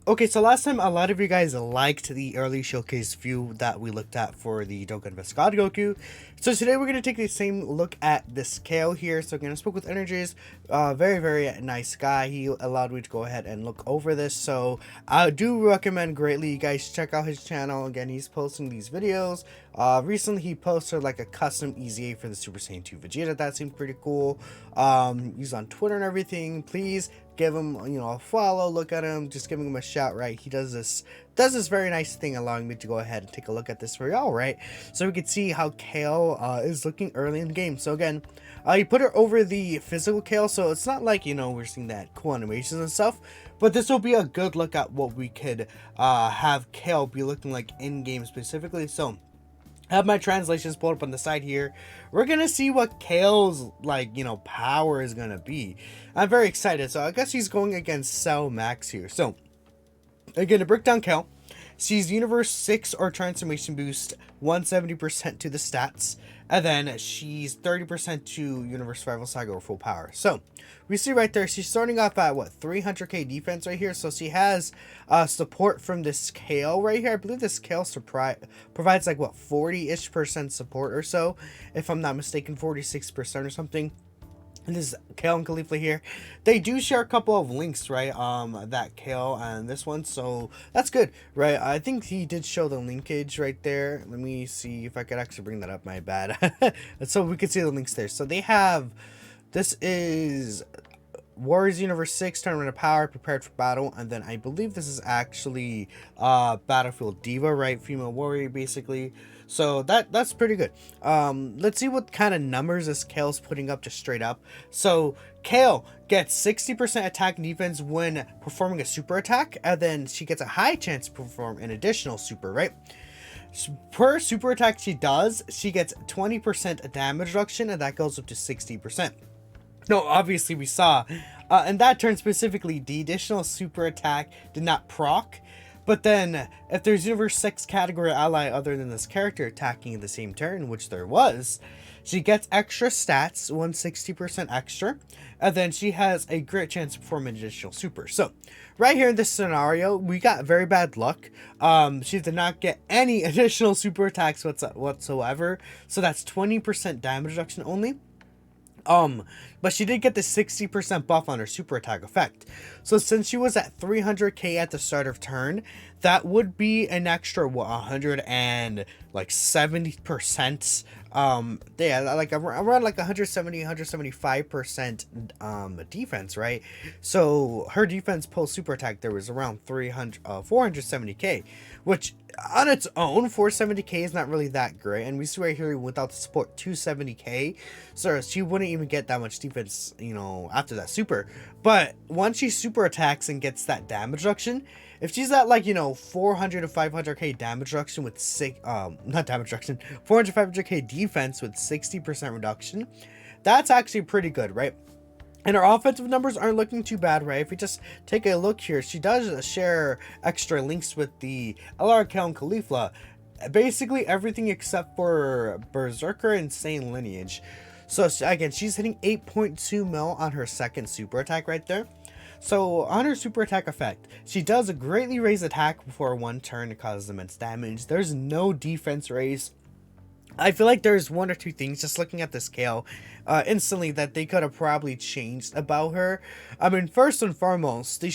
Okay, so last time a lot of you guys liked the early showcase view that we looked at for the Dokkanfest God Goku. So today we're going to take the same look at this Kale here. So again, I spoke with Energies, very nice guy. He allowed me to go ahead and look over this. So I do recommend greatly you guys check out his channel. Again, he's posting these videos. Recently he posted like a custom EZA for the Super Saiyan 2 Vegeta. That seemed pretty cool. He's on Twitter and everything. Please give him, a follow, look at him, just giving him a shout, right? He does this very nice thing, allowing me to go ahead and take a look at this for y'all, right? So we can see how Kale is looking early in the game. So again, you put her over the physical Kale, so it's not like, we're seeing that cool animations and stuff, but this will be a good look at what we could have Kale be looking like in game specifically. So I have my translations pulled up on the side here. We're gonna see what Kale's power is gonna be. I'm very excited. So I guess he's going against Cell Max here. So again, to break down Kale, she's Universe 6 or Transformation Boost 170% to the stats, and then she's 30% to Universe Survival Saga or full power. So we see right there, she's starting off at what, 300k defense right here. So she has support from this Kale right here. I believe this Kale provides like what, 40-ish% support or so, if I'm not mistaken, 46% or something. And this is Kale and Khalifa here. They do share a couple of links, right? That Kale and this one, so that's good, right? I think he did show the linkage right there. Let me see if I could actually bring that up. My bad. So we could see the links there. So they have, this is Warriors Universe 6 Tournament of Power, prepared for battle, and then I believe this is actually Battlefield Diva, right? Female warrior, basically. So that's pretty good. Let's see what kind of numbers this Kale's putting up just straight up. So Kale gets 60% attack and defense when performing a super attack, and then she gets a high chance to perform an additional super, right? Per super attack she does, she gets 20% damage reduction, and that goes up to 60%. No, obviously we saw, in that turn specifically, the additional super attack did not proc. But then, if there's Universe 6 category ally other than this character attacking in the same turn, which there was, she gets extra stats, 160% extra, and then she has a great chance to perform an additional super. So, right here in this scenario, we got very bad luck. She did not get any additional super attacks whatsoever, so that's 20% damage reduction only. But she did get the 60% buff on her super attack effect. So since she was at 300k at the start of turn, that would be an extra, what, 170%. Yeah, like around like 175% defense, right? So her defense post super attack there was around 470k, which on its own 470k is not really that great. And we see right here without the support 270k, so she wouldn't even get that much defense, after that super. But once she super attacks and gets that damage reduction, if she's at 400 to 500k damage reduction with 400 to 500k defense with 60% reduction, that's actually pretty good, right? And her offensive numbers aren't looking too bad, right? If we just take a look here, she does share extra links with the LR Kale and Khalifa. Basically everything except for Berserker and Saiyan lineage. So again, she's hitting 8.2 mil on her second super attack right there. So on her super attack effect, she does greatly raise attack before one turn to cause immense damage. There's no defense raise. I feel like there's one or two things just looking at the scale instantly that they could have probably changed about her. I mean, first and foremost, they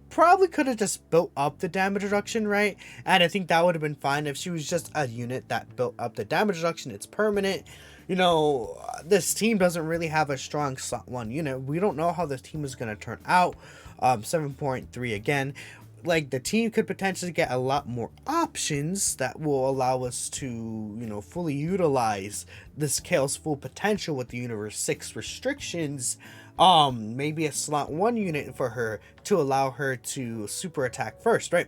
probably could have just built up the damage reduction, right? And I think that would have been fine if she was just a unit that built up the damage reduction. It's permanent. This team doesn't really have a strong slot 1 unit. We don't know how this team is going to turn out. 7.3 again. Like, the team could potentially get a lot more options that will allow us to, fully utilize this Kale's full potential with the Universe 6 restrictions. Maybe a slot 1 unit for her to allow her to super attack first, right?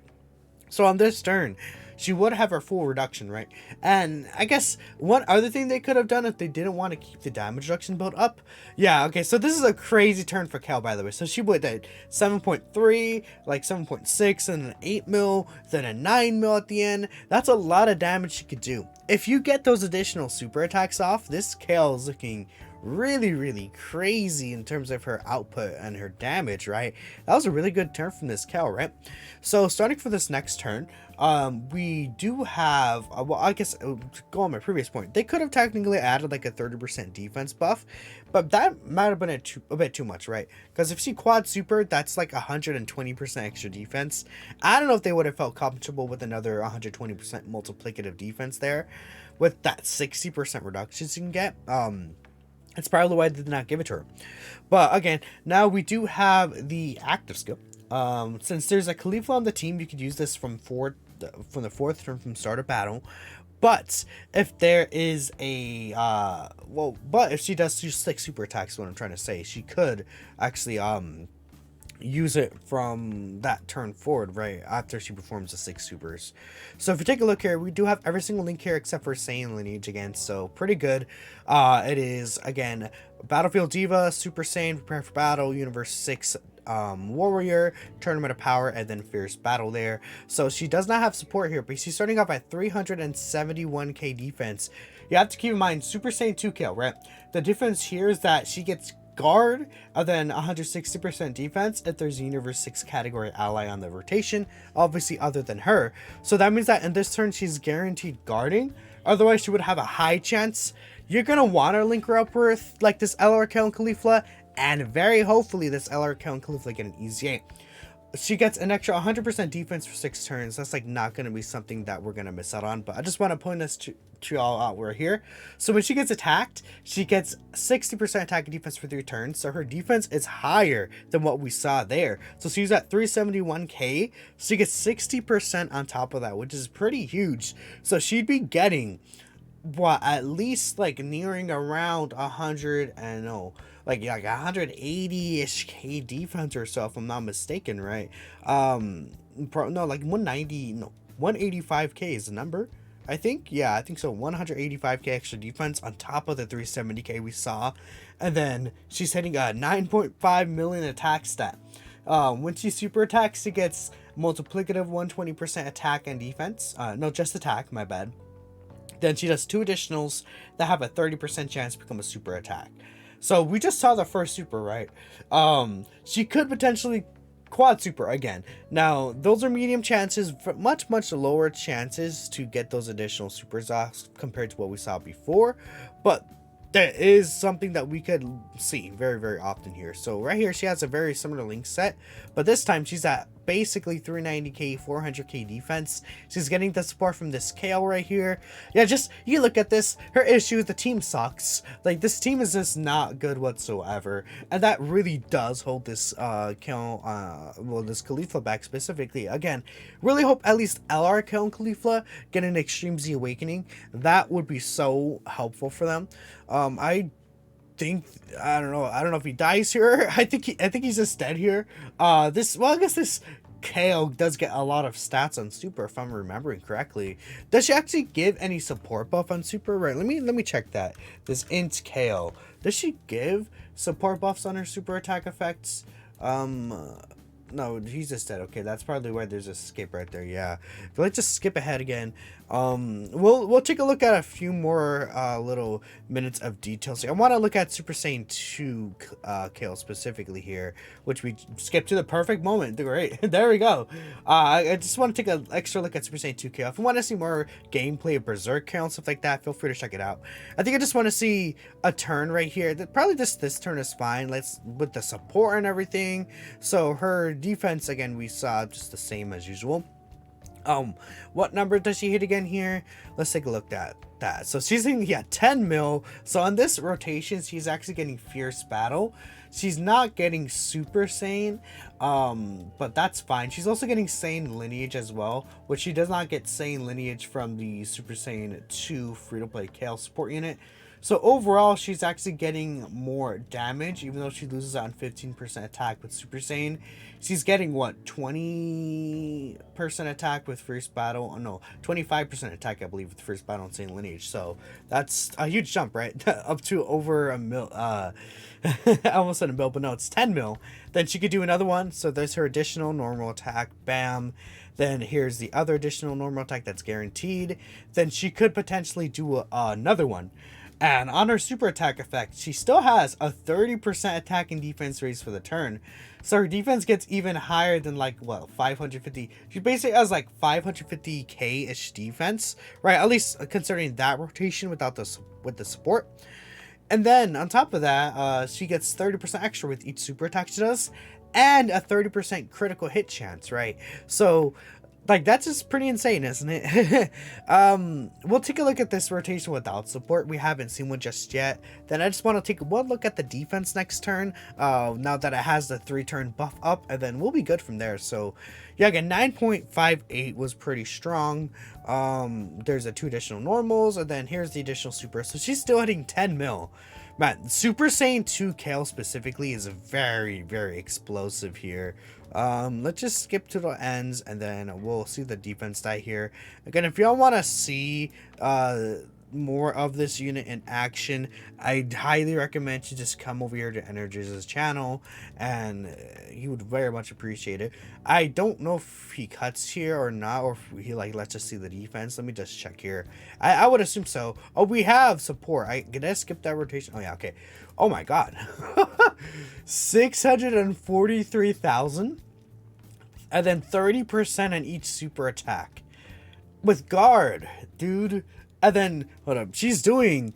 So on this turn, she would have her full reduction, right? And I guess one other thing they could have done if they didn't want to keep the damage reduction built up. Yeah, okay, so this is a crazy turn for Kale, by the way. So she would at 7.3, like 7.6, and an 8 mil, then a 9 mil at the end. That's a lot of damage she could do. If you get those additional super attacks off, this Kale is looking really crazy in terms of her output and her damage, right? That was a really good turn from this Kale, right? So starting for this next turn, we do have, well, I guess, to go on my previous point, they could have technically added like a 30% defense buff, but that might have been a bit too much, right? Because if she quad super, that's like 120% extra defense. I don't know if they would have felt comfortable with another 120% multiplicative defense there with that 60% reductions you can get. That's probably why they did not give it to her. But again, now we do have the active skill. Since there's a Khalifa on the team, you could use this from the fourth turn from start of battle. But if there is a but if she does use 6 super attacks, what I'm trying to say, she could actually use it from that turn forward, right after she performs the 6 supers. So if you take a look here, we do have every single link here except for Saiyan lineage again, so pretty good. It is again Battlefield Diva, Super Saiyan, Prepare for Battle, Universe 6 warrior, tournament of power, and then fierce battle there. So she does not have support here, but she's starting off at 371k defense. You have to keep in mind Super Saiyan 2 Kale, right? The difference here is that she gets guard and then 160% defense if there's a universe 6 category ally on the rotation, obviously other than her. So that means that in this turn she's guaranteed guarding, otherwise she would have a high chance. You're gonna want to link her up with like this LR Kale and Khalifa, and very hopefully this LR Kale and Khalifa get an easy 8. She gets an extra 100% defense for 6 turns. That's like not going to be something that we're going to miss out on, but I just want to point this to y'all out. We're here. So when she gets attacked, she gets 60% attack and defense for 3 turns. So her defense is higher than what we saw there. So she's at 371k. She gets 60% on top of that, which is pretty huge. So she'd be getting what, at least like nearing around 100 and no, like 180-ish k defense or so, if I'm not mistaken, right? No, like 190, no, 185k is the number, I think. Yeah, I think so. 185k extra defense on top of the 370k we saw, and then she's hitting a 9.5 million attack stat. When she super attacks, she gets multiplicative 120% attack and defense. No, just attack, my bad. Then she does 2 additionals that have a 30% chance to become a super attack. So we just saw the first super, right? She could potentially quad super again. Now, those are medium chances, much lower chances to get those additional supers off compared to what we saw before. But that is something that we could see very often here. So right here, she has a very similar link set, but this time she's at basically 390k, 400k defense. She's getting the support from this Kale right here. Yeah, just you look at this, her issue, the team sucks. Like, this team is just not good whatsoever, and that really does hold this Kale, well, this Khalifa back specifically. Again, really hope at least LR Kale and Khalifa get an Extreme Z Awakening. That would be so helpful for them. I don't know if he dies here. I think he's just dead here. I guess this Kale does get a lot of stats on super, if I'm remembering correctly. Does she actually give any support buff on super? Right, let me check that. This int Kale, does she give support buffs on her super attack effects? No, he's just dead. Okay, that's probably why there's a skip right there. Yeah, but let's just skip ahead again. We'll take a look at a few more little minutes of details. I want to look at Super Saiyan 2 Kale specifically here, which we skipped to the perfect moment. Great, there we go. I just want to take an extra look at Super Saiyan 2 Kale. If you want to see more gameplay of Berserk Kale and stuff like that, feel free to check it out. I think I just want to see a turn right here. Probably this turn is fine. Let's with the support and everything. So her defense, again, we saw just the same as usual. What number does she hit again here? Let's take a look at that. So she's in, yeah, 10 mil. So on this rotation, she's actually getting Fierce Battle. She's not getting Super Saiyan, but that's fine. She's also getting Saiyan Lineage as well, which she does not get Saiyan Lineage from the Super Saiyan 2 free-to-play Kale support unit. So overall, she's actually getting more damage, even though she loses on 15% attack with Super Saiyan. She's getting, what, 20% attack with First Battle? Oh, no, 25% attack, I believe, with First Battle and Saiyan Lineage. So that's a huge jump, right? Up to over a mil. I almost said a mil, but no, it's 10 mil. Then she could do another one. So there's her additional normal attack. Bam. Then here's the other additional normal attack that's guaranteed. Then she could potentially do another one. And on her super attack effect, she still has a 30% attack and defense raise for the turn. So her defense gets even higher than like, what, 550? She basically has like 550k-ish defense, right? At least considering that rotation with the support. And then on top of that, she gets 30% extra with each super attack she does, and a 30% critical hit chance, right? So like, that's just pretty insane, isn't it? We'll take a look at this rotation without support. We haven't seen one just yet. Then I just want to take one look at the defense next turn, now that it has the 3-turn buff up, and then we'll be good from there. So yeah, again, 9.58 was pretty strong. There's a 2 additional normals, and then here's the additional super. So she's still hitting 10 mil. Man, Super Saiyan 2 Kale specifically is very, very explosive here. Let's just skip to the ends, and then we'll see the defense die here. Again, if y'all want to see more of this unit in action, I'd highly recommend you just come over here to Energiz's channel, and he would very much appreciate it. I don't know if he cuts here or not, or if he like lets us see the defense. Let me just check here. I would assume so. Oh, we have support. Did I skip that rotation? Oh yeah, okay. Oh my god. 643,000, and then 30% on each super attack with guard, dude. And then hold up, she's doing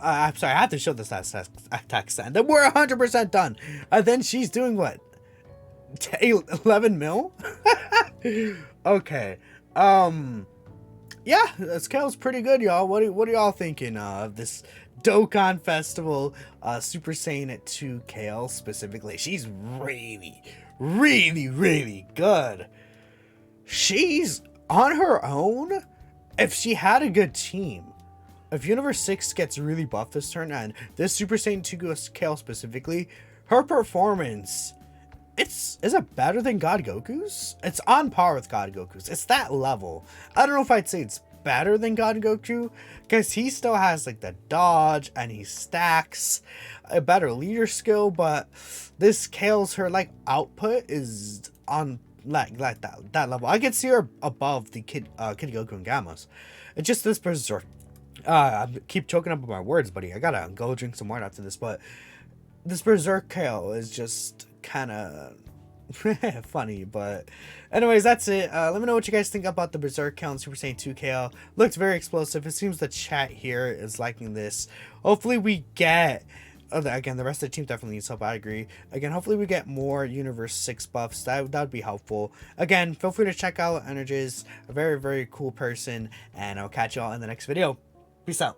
I'm sorry, I have to show this attack stat. Then we're 100% done. And then she's doing what, 11 mil. Okay. Yeah, this Kale's pretty good, y'all. What are y'all thinking of this Dokkan Festival Super Saiyan 2 Kale specifically? She's really, really, really good. She's on her own. If she had a good team, if Universe 6 gets really buffed this turn, and this Super Saiyan 2 Kale specifically, her performance, is it better than God Goku's? It's on par with God Goku's. It's that level. I don't know if I'd say it's better than God Goku, because he still has like the dodge, and he stacks a better leader skill, but this Kale's, her like output is on like that level. I could see her above the Kid Goku and Gammas. It's just this Berserk. I keep choking up on my words, buddy. I gotta go drink some wine after this, but this Berserk Kale is just kind of funny. But anyways, that's it. Let me know what you guys think about the Berserk Kale and Super Saiyan 2 Kale. Looks very explosive. It seems the chat here is liking this. Hopefully we get, again, the rest of the team definitely needs help. I agree. Again, hopefully we get more Universe 6 buffs. That would be helpful. Again, feel free to check out Energiz. A very, very cool person. And I'll catch y'all in the next video. Peace out.